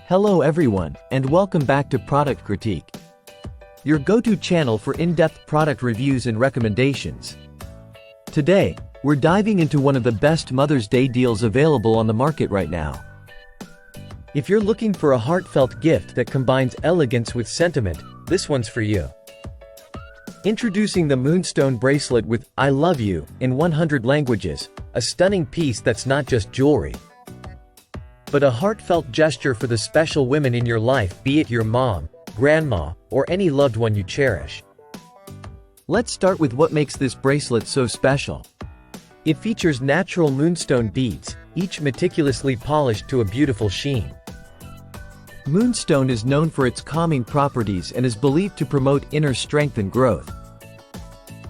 Hello everyone, and welcome back to Product Critique, your go-to channel for in-depth product reviews and recommendations. Today, we're diving into one of the best Mother's Day deals available on the market right now. If you're looking for a heartfelt gift that combines elegance with sentiment, this one's for you. Introducing the Moonstone Bracelet with "I love you" in 100 languages, a stunning piece that's not just jewelry, but a heartfelt gesture for the special women in your life, be it your mom, grandma, or any loved one you cherish. Let's start with what makes this bracelet so special. It features natural moonstone beads, each meticulously polished to a beautiful sheen. Moonstone is known for its calming properties and is believed to promote inner strength and growth.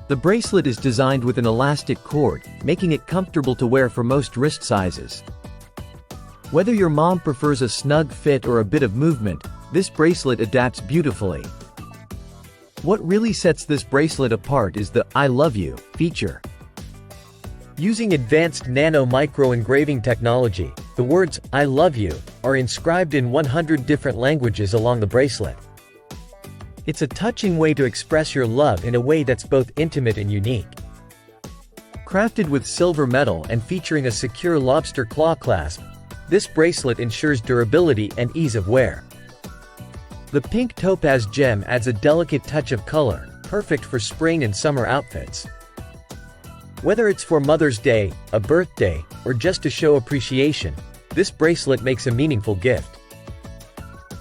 The bracelet is designed with an elastic cord, making it comfortable to wear for most wrist sizes. Whether your mom prefers a snug fit or a bit of movement, this bracelet adapts beautifully. What really sets this bracelet apart is the "I love you" feature. Using advanced nano-micro engraving technology, the words "I love you" are inscribed in 100 different languages along the bracelet. It's a touching way to express your love in a way that's both intimate and unique. Crafted with silver metal and featuring a secure lobster claw clasp, this bracelet ensures durability and ease of wear. The pink topaz gem adds a delicate touch of color, perfect for spring and summer outfits. Whether it's for Mother's Day, a birthday, or just to show appreciation, this bracelet makes a meaningful gift.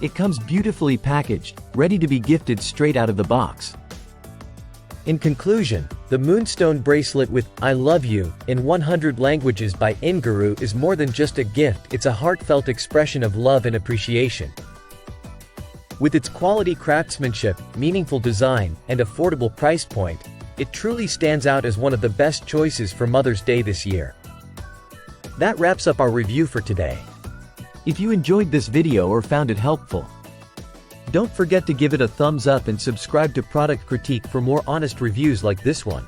It comes beautifully packaged, ready to be gifted straight out of the box. In conclusion, the Moonstone Bracelet with "I love you" in 100 languages by Inngeroo is more than just a gift, it's a heartfelt expression of love and appreciation. With its quality craftsmanship, meaningful design, and affordable price point, it truly stands out as one of the best choices for Mother's Day this year. That wraps up our review for today. If you enjoyed this video or found it helpful, don't forget to give it a thumbs up and subscribe to Product Critique for more honest reviews like this one.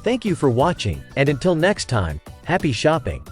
Thank you for watching, and until next time, happy shopping!